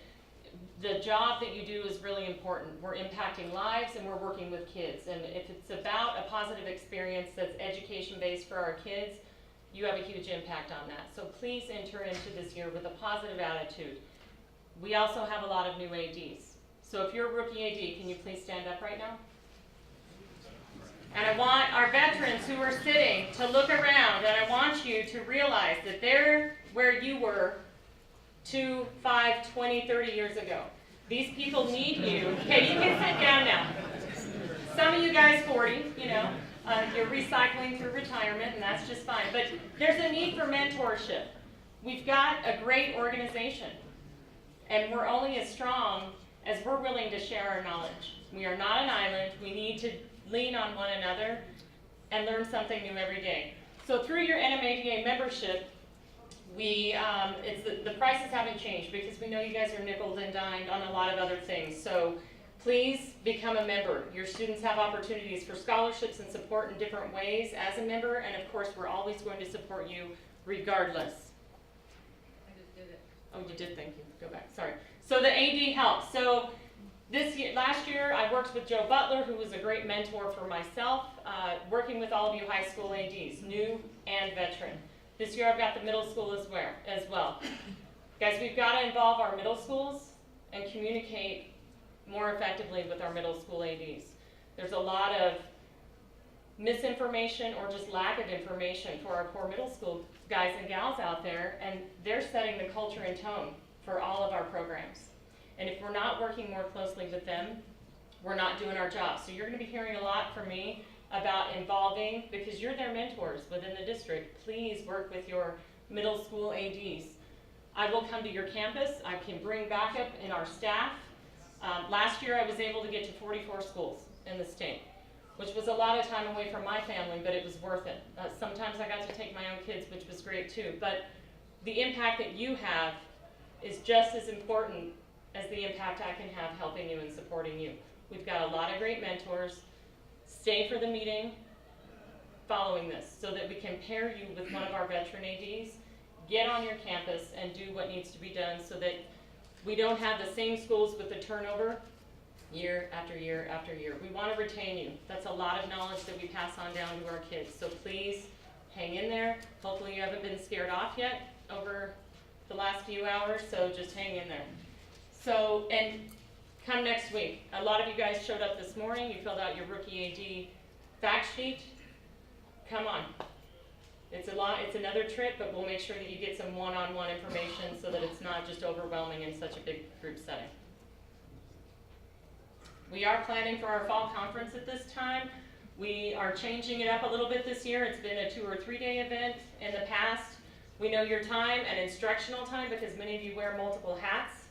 the job that you do is really important. We're impacting lives and we're working with kids. And if it's about a positive experience that's education-based for our kids, you have a huge impact on that. So please enter into this year with a positive attitude. We also have a lot of new ADs. So if you're a rookie AD, can you please stand up right now? And I want our veterans who are sitting to look around, and I want you to realize that they're where you were 2, 5, 20, 30 years ago. These people need you. Okay, you can sit down now. Some of you guys 40, you know. You're recycling through retirement, and that's just fine. But there's a need for mentorship. We've got a great organization, and we're only as strong as we're willing to share our knowledge. We are not an island. We need to lean on one another and learn something new every day. So through your NMADA membership, the prices haven't changed because we know you guys are nickeled and dimed on a lot of other things. So please become a member. Your students have opportunities for scholarships and support in different ways as a member, and of course we're always going to support you regardless. I just did it. Oh, you did, thank you. Go back, sorry. So the AD helps. So last year I worked with Joe Butler, who was a great mentor for myself, working with all of you high school ADs, new and veteran. This year I've got the middle school as well. Guys, we've got to involve our middle schools and communicate more effectively with our middle school ADs. There's a lot of misinformation or just lack of information for our poor middle school guys and gals out there, and they're setting the culture and tone for all of our programs. And if we're not working more closely with them, we're not doing our job. So you're going to be hearing a lot from me about involving, because you're their mentors within the district. Please work with your middle school ADs. I will come to your campus. I can bring backup in our staff. Last year I was able to get to 44 schools in the state, which was a lot of time away from my family, but it was worth it. Sometimes I got to take my own kids, which was great too. But the impact that you have is just as important as the impact I can have helping you and supporting you. We've got a lot of great mentors. Stay for the meeting following this so that we can pair you with one of our veteran ADs. Get on your campus and do what needs to be done so that we don't have the same schools with the turnover year after year after year. We want to retain you. That's a lot of knowledge that we pass on down to our kids. So please hang in there. Hopefully you haven't been scared off yet over the last few hours, so just hang in there. So, and come next week. A lot of you guys showed up this morning. You filled out your rookie AD fact sheet. Come on. It's another trip, but we'll make sure that you get some one-on-one information so that it's not just overwhelming in such a big group setting. We are planning for our fall conference at this time. We are changing it up a little bit this year. It's been a 2 or 3 day event in the past. We know your time and instructional time because many of you wear multiple hats.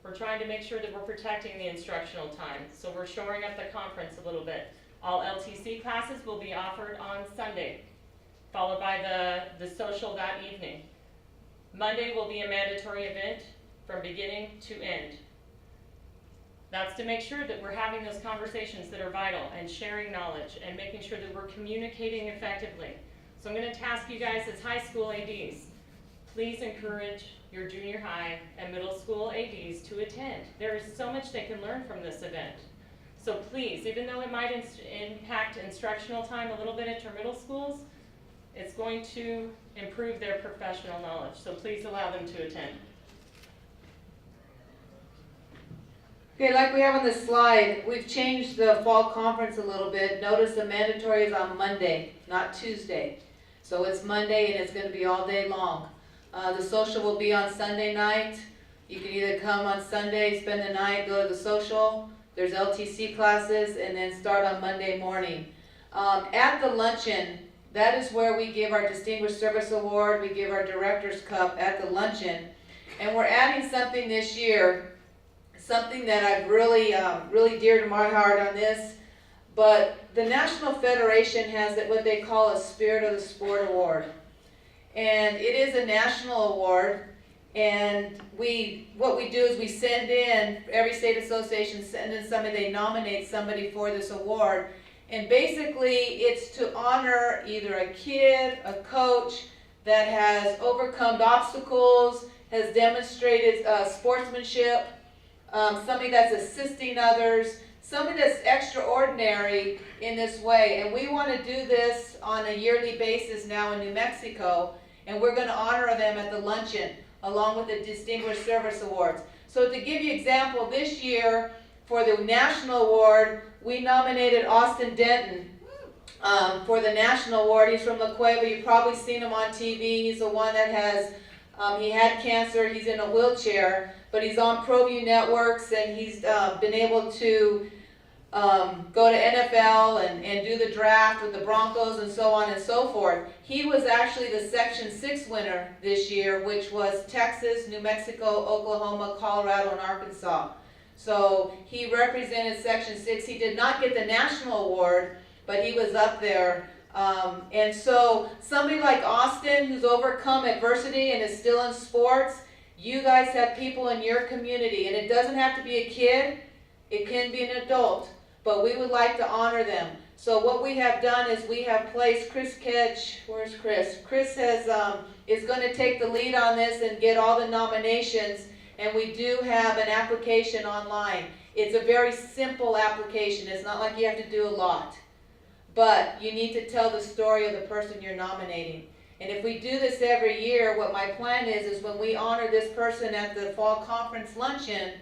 We're trying to make sure that we're protecting the instructional time. So we're shoring up the conference a little bit. All LTC classes will be offered on Sunday, followed by the social that evening. Monday will be a mandatory event from beginning to end. That's to make sure that we're having those conversations that are vital and sharing knowledge and making sure that we're communicating effectively. So I'm going to task you guys as high school ADs, please encourage your junior high and middle school ADs to attend. There is so much they can learn from this event. So please, even though it might impact instructional time a little bit at your middle schools, it's going to improve their professional knowledge. So please allow them to attend. Okay, like we have on the slide, we've changed the fall conference a little bit. Notice the mandatory is on Monday, not Tuesday. So it's Monday and it's going to be all day long. The social will be on Sunday night. You can either come on Sunday, spend the night, go to the social. There's LTC classes, and then start on Monday morning. At the luncheon, that is where we give our Distinguished Service Award, we give our Director's Cup at the luncheon. And we're adding something this year, something that I've really dear to my heart on this. But the National Federation has what they call a Spirit of the Sport Award. And it is a national award, and what we do is we send in, every state association send in somebody, they nominate somebody for this award, and basically it's to honor either a kid, a coach that has overcome obstacles, has demonstrated sportsmanship, somebody that's assisting others, somebody that's extraordinary in this way. And we want to do this on a yearly basis now in New Mexico, and we're going to honor them at the luncheon along with the Distinguished Service Awards. So to give you an example, this year for the National Award, we nominated Austin Denton for the National Award. He's from La Cueva. You've probably seen him on TV. He's the one that has, he had cancer. He's in a wheelchair, but he's on ProView Networks, and he's been able to go to NFL and do the draft with the Broncos and so on and so forth. He was actually the Section 6 winner this year, which was Texas, New Mexico, Oklahoma, Colorado, and Arkansas. So he represented Section 6. He did not get the national award, but he was up there. And so somebody like Austin, who's overcome adversity and is still in sports, you guys have people in your community, and it doesn't have to be a kid, it can be an adult, but we would like to honor them. So what we have done is we have placed Chris Kedge, where's Chris? Chris has, is going to take the lead on this and get all the nominations, and we do have an application online. It's a very simple application. It's not like you have to do a lot, but you need to tell the story of the person you're nominating. And if we do this every year, what my plan is when we honor this person at the fall conference luncheon,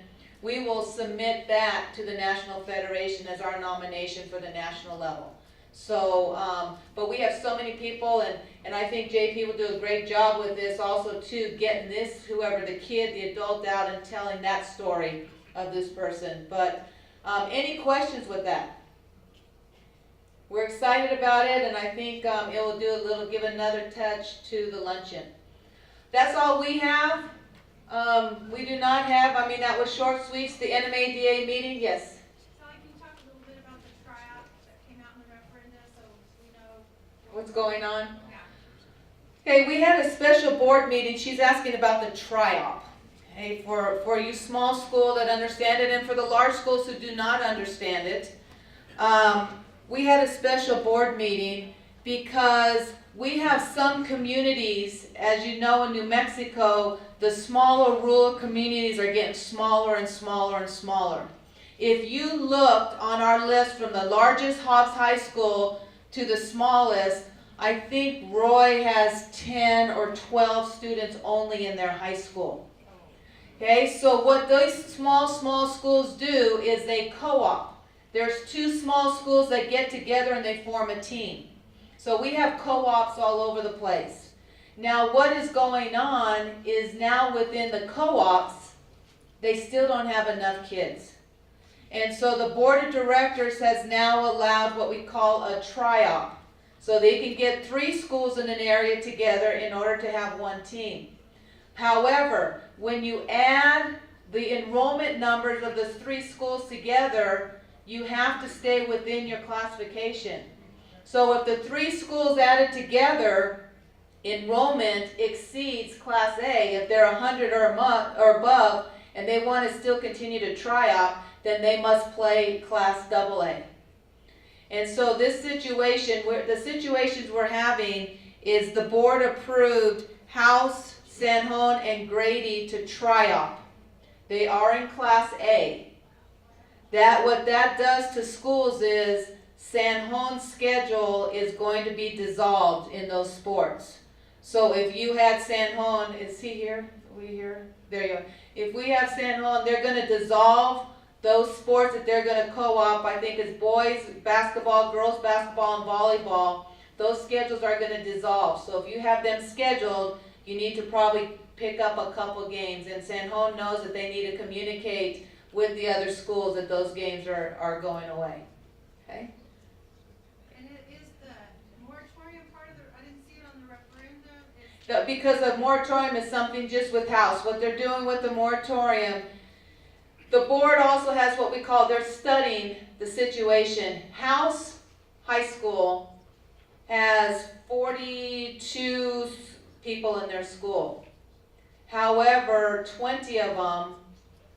we will submit that to the National Federation as our nomination for the national level. So, but we have so many people, and I think JP will do a great job with this also too, getting this, whoever, the kid, the adult out and telling that story of this person. But any questions with that? We're excited about it, and I think it will give another touch to the luncheon. That's all we have. We do not have, that was short sweeps, the NMADA meeting, yes. Sally, can you talk a little bit about the tryout that came out in the referendum so we know What's going on? Yeah. Okay, we had a special board meeting. She's asking about the tri-op. Okay, for you small school that understand it, and for the large schools who do not understand it. We had a special board meeting because we have some communities, as you know, in New Mexico, the smaller rural communities are getting smaller and smaller and smaller. If you looked on our list from the largest Hobbs High School to the smallest, I think Roy has 10 or 12 students only in their high school. Okay, so what those small schools do is they co-op. There's two small schools that get together and they form a team. So we have co-ops all over the place. Now what is going on is now within the co-ops, they still don't have enough kids. And so the board of directors has now allowed what we call a tri-op. So they can get 3 schools in an area together in order to have one team. However, when you add the enrollment numbers of the 3 schools together, you have to stay within your classification. So if the 3 schools added together, enrollment exceeds Class A, if they're 100 or above, and they want to still continue to tri-op, then they must play Class AA. And so this situation, the situations we're having is the board approved House, San Juan, and Grady to tri-op. They are in Class A. What that does to schools is San Juan's schedule is going to be dissolved in those sports. So if you had San Juan, is he here? Are we here? There you are. If we have San Juan, they're going to dissolve those sports that they're going to co-op. I think it's boys basketball, girls basketball, and volleyball. Those schedules are going to dissolve. So if you have them scheduled, you need to probably pick up a couple games. And San Juan knows that they need to communicate with the other schools that those games are going away. Okay? And is the moratorium part of the, I didn't see it on the referendum. Because the moratorium is something just with House. What they're doing with the moratorium, the board also has what we call, they're studying the situation. House High School has 42 people in their school. However, 20 of them,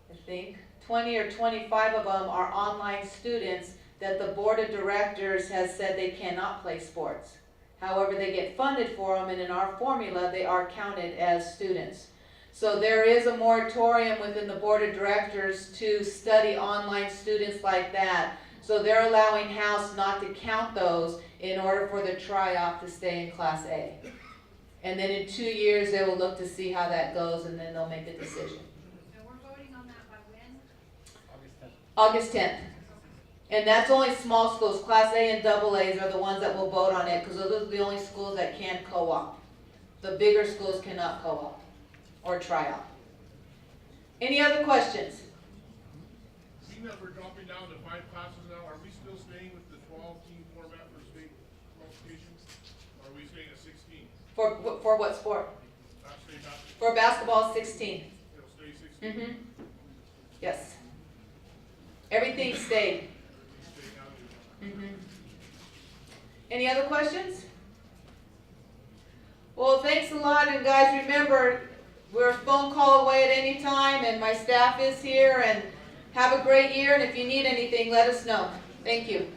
I think, 20 or 25 of them are online students that the board of directors has said they cannot play sports. However, they get funded for them, and in our formula, they are counted as students. So there is a moratorium within the board of directors to study online students like that. So they're allowing House not to count those in order for the tri-op to stay in Class A. And then in 2 years, they will look to see how that goes, and then they'll make a decision. And we're voting on that by when? August 10th. And that's only small schools. Class A and AA's are the ones that will vote on it, because those are the only schools that can co-op. The bigger schools cannot co-op or tri-op. Any other questions? You that we're dropping down to 5 classes now, are we still staying with the 12-team format for state qualifications? Or are we staying at 16? For what sport? State basketball. For basketball, 16. It'll stay 16. Yes. Everything stayed. Any other questions? Well, thanks a lot, and guys, remember, we're a phone call away at any time, and my staff is here, and have a great year, and if you need anything, let us know. Thank you.